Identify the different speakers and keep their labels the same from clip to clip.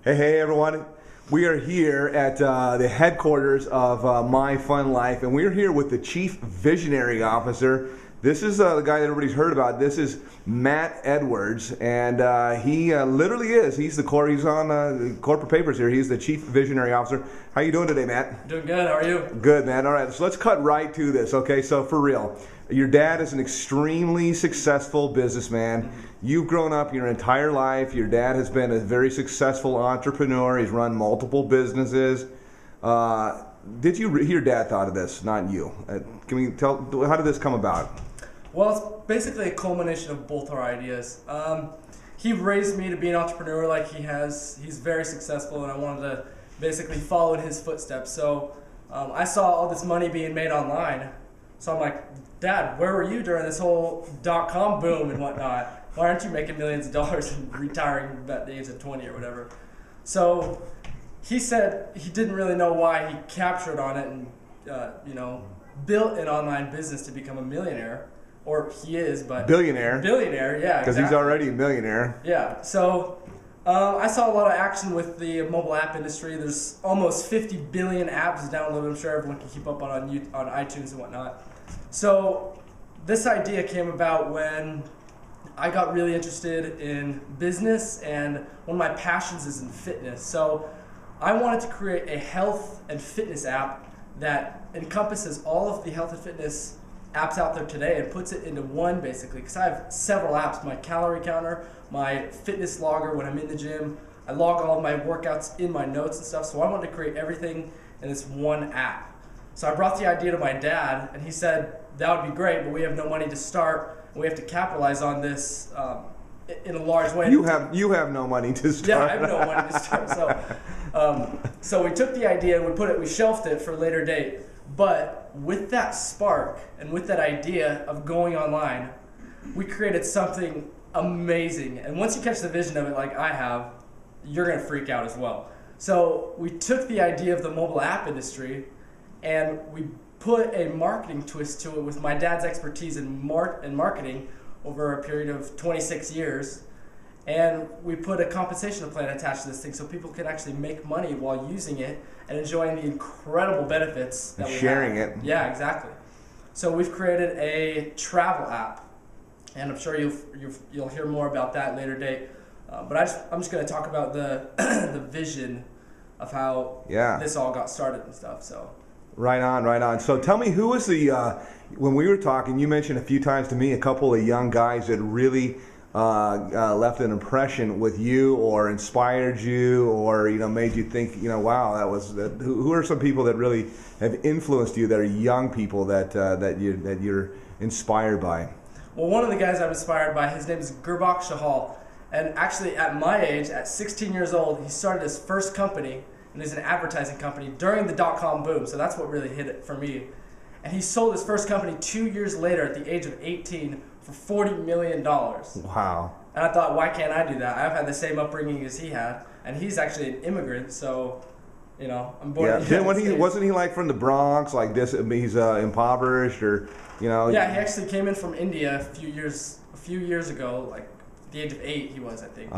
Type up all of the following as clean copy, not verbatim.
Speaker 1: Hey everyone. We are here at the headquarters of MyFunLife, and we're here with the Chief Visionary Officer. This is the guy that everybody's heard about. This is Matt Edwards, and he literally is. He's on corporate papers here. He's the Chief Visionary Officer. How you doing today, Matt?
Speaker 2: Doing good. How are you?
Speaker 1: Good, man. All right, so let's cut right to this, okay? So for real, your dad is an extremely successful businessman. You've grown up your entire life. Your dad has been a very successful entrepreneur. He's run multiple businesses. Did you hear Dad thought of this? Not you. Can we tell? How did this come about?
Speaker 2: Well, it's basically a culmination of both our ideas. He raised me to be an entrepreneur like he has. He's very successful, and I wanted to basically follow in his footsteps. So I saw all this money being made online. So I'm like, Dad, where were you during this whole .com boom and whatnot? Why aren't you making millions of dollars and retiring at the age of 20 or whatever? So he said he didn't really know why he captured on it and built an online business to become a millionaire. Or he is, but
Speaker 1: billionaire,
Speaker 2: yeah,
Speaker 1: because he's already a millionaire.
Speaker 2: Yeah. So I saw a lot of action with the mobile app industry. There's almost 50 billion apps downloaded. I'm sure everyone can keep up on iTunes and whatnot. So this idea came about when I got really interested in business, and one of my passions is in fitness. So I wanted to create a health and fitness app that encompasses all of the health and fitness apps out there today and puts it into one, basically, because I have several apps: my calorie counter, my fitness logger when I'm in the gym. I log all of my workouts in my notes and stuff. So I wanted to create everything in this one app. So I brought the idea to my dad, and he said, that would be great, but we have no money to start. We have to capitalize on this in a large way.
Speaker 1: You have no money to start.
Speaker 2: Yeah, I have no money to start. So we took the idea and we shelved it for a later date. But with that spark and with that idea of going online, we created something amazing. And once you catch the vision of it, like I have, you're gonna freak out as well. So we took the idea of the mobile app industry, and we put a marketing twist to it with my dad's expertise in marketing over a period of 26 years. And we put a compensation plan attached to this thing so people can actually make money while using it and enjoying the incredible benefits that we have.
Speaker 1: Sharing it.
Speaker 2: Yeah, exactly. So we've created a travel app, and I'm sure you'll hear more about that later date. But I'm just going to talk about the the vision of how this all got started and stuff. So.
Speaker 1: Right on. So tell me, who was when we were talking, you mentioned a few times to me a couple of young guys that really left an impression with you or inspired you or made you think, wow, who are some people that really have influenced you that are young people that you're inspired by?
Speaker 2: Well, one of the guys I'm inspired by, his name is Gurbakh Shahal, and actually at my age, at 16 years old, he started his first company. And he's an advertising company during the .com boom, so that's what really hit it for me. And he sold his first company 2 years later at the age of 18 for $40 million.
Speaker 1: Wow.
Speaker 2: And I thought, why can't I do that? I've had the same upbringing as he had, and he's actually an immigrant, so, I'm born in the United States.
Speaker 1: Wasn't he like from the Bronx, like this? He's impoverished, or,
Speaker 2: Yeah, he actually came in from India a few years ago, like at the age of 8 he was, I think.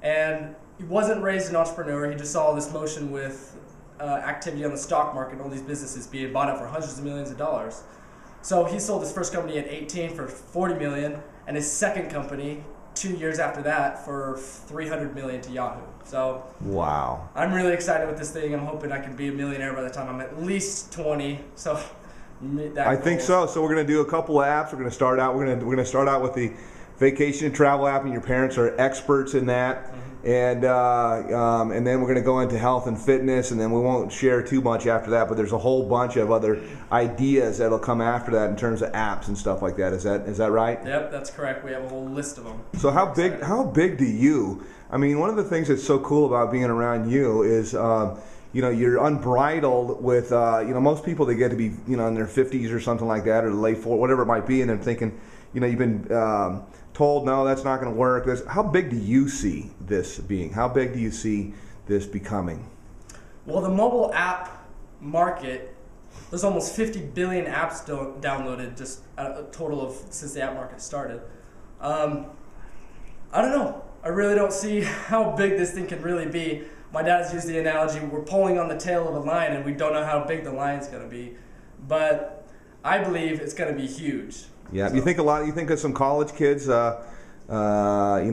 Speaker 2: And he wasn't raised an entrepreneur. He just saw this motion with activity on the stock market, all these businesses being bought up for hundreds of millions of dollars. So he sold his first company at 18 for $40 million, and his second company 2 years after that for $300 million to Yahoo. So
Speaker 1: wow,
Speaker 2: I'm really excited with this thing. I'm hoping I can be a millionaire by the time I'm at least 20. So
Speaker 1: I think so. So we're gonna do a couple of apps. We're gonna start out. We're gonna start out with the vacation and travel app, and your parents are experts in that. And then we're going to go into health and fitness, and then we won't share too much after that. But there's a whole bunch of other ideas that'll come after that in terms of apps and stuff like that. Is that right?
Speaker 2: Yep, that's correct. We have a whole list of them.
Speaker 1: So how big do you? I mean, one of the things that's so cool about being around you is you're unbridled with most people, they get to be in their 50s or something like that, or late 40s, whatever it might be, and they're thinking you've been told, no, that's not going to work. How big do you see this being? How big do you see this becoming?
Speaker 2: Well, the mobile app market, there's almost 50 billion apps downloaded, just a total of since the app market started. I don't know. I really don't see how big this thing can really be. My dad's used the analogy, we're pulling on the tail of a lion and we don't know how big the lion's going to be. But I believe it's going to be huge.
Speaker 1: Yeah, so. You think of some college kids, they're trying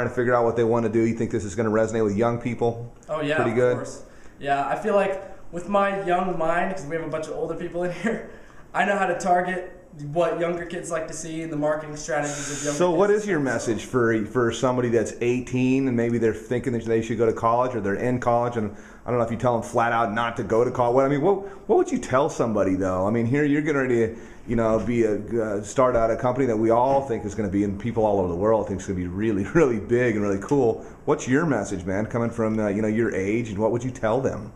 Speaker 1: to figure out what they want to do. You think this is going to resonate with young people?
Speaker 2: Oh yeah,
Speaker 1: pretty good.
Speaker 2: Of course. Yeah, I feel like with my young mind, because we have a bunch of older people in here, I know how to target what younger kids like to see and the marketing strategies of younger kids.
Speaker 1: So what is your message for somebody that's 18 and maybe they're thinking that they should go to college or they're in college, and I don't know if you tell them flat out not to go to college. I mean, what would you tell somebody though? I mean, here you're getting ready to start out a company that we all think is going to be, and people all over the world think is going to be really, really big and really cool. What's your message, man, coming from your age, and what would you tell them?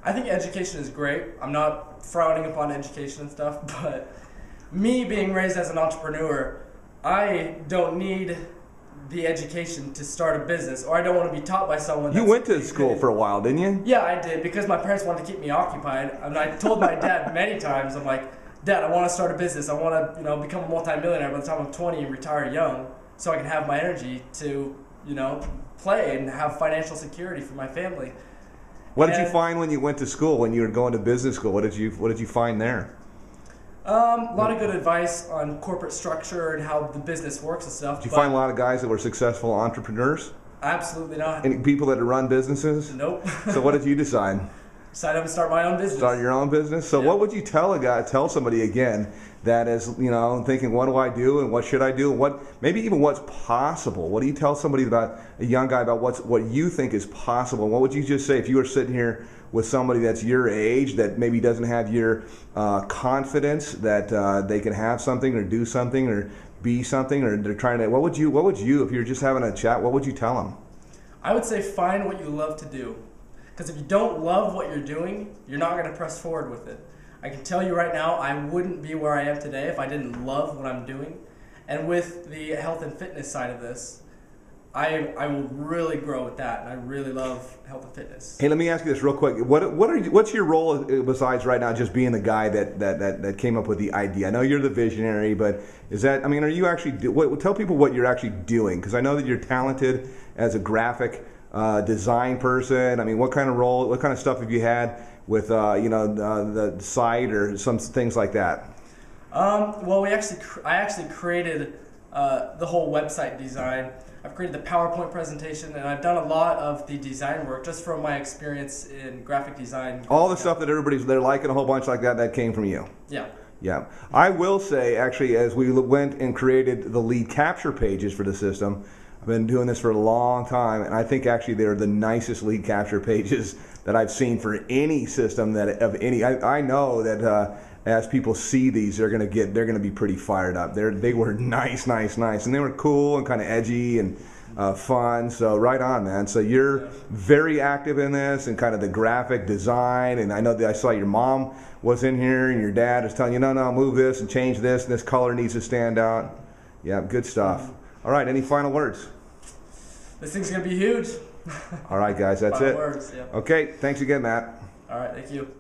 Speaker 2: I think education is great. I'm not frowning upon education and stuff, but me being raised as an entrepreneur, I don't need the education to start a business, or I don't want to be taught by someone.
Speaker 1: You went to school for a while, didn't you?
Speaker 2: Yeah, I did, because my parents wanted to keep me occupied. And I told my dad many times, I'm like, Dad, I want to start a business. I want to, become a multimillionaire by the time I'm 20 and retire young, so I can have my energy to, play and have financial security for my family.
Speaker 1: What did you find when you went to school, when you were going to business school? What did you find there?
Speaker 2: A lot of good advice on corporate structure and how the business works and stuff.
Speaker 1: Did you find a lot of guys that were successful entrepreneurs?
Speaker 2: Absolutely not.
Speaker 1: Any people that run businesses?
Speaker 2: Nope.
Speaker 1: So what did you decide?
Speaker 2: Decided to start my own business.
Speaker 1: Start your own business? So what would you tell somebody again that is, thinking, what do I do and what should I do? And maybe even what's possible? What do you tell somebody about, a young guy, about what you think is possible? What would you just say if you were sitting here with somebody that's your age that maybe doesn't have your confidence that they can have something or do something or be something, or they're trying to, what would you, if you're just having a chat, what would you tell them?
Speaker 2: I would say find what you love to do. Because if you don't love what you're doing, you're not going to press forward with it. I can tell you right now, I wouldn't be where I am today if I didn't love what I'm doing. And with the health and fitness side of this, I will really grow with that, and I really love health and fitness.
Speaker 1: Hey, let me ask you this real quick. What's your role besides right now just being the guy that came up with the idea? I know you're the visionary, but are you actually tell people what you're actually doing? Because I know that you're talented as a graphic design person. I mean, what kind of stuff have you had with the site or some things like that?
Speaker 2: Well, I actually created the whole website design. I've created the PowerPoint presentation, and I've done a lot of the design work just from my experience in graphic design. All the
Speaker 1: stuff that they're liking a whole bunch like that came from you.
Speaker 2: Yeah.
Speaker 1: Yeah. I will say, actually, as we went and created the lead capture pages for the system, I've been doing this for a long time, and I think actually they're the nicest lead capture pages that I've seen for any system I know that as people see these, they're gonna be pretty fired up. They were nice, and they were cool and kind of edgy and fun. So right on, man. So you're very active in this and kind of the graphic design. And I know that I saw your mom was in here and your dad was telling you, no, move this and change this, and this color needs to stand out. Yeah, good stuff. All right, any final words?
Speaker 2: This thing's gonna be huge.
Speaker 1: All right, guys, that's
Speaker 2: final
Speaker 1: it.
Speaker 2: Words, yeah.
Speaker 1: Okay, thanks again, Matt.
Speaker 2: All right, thank you.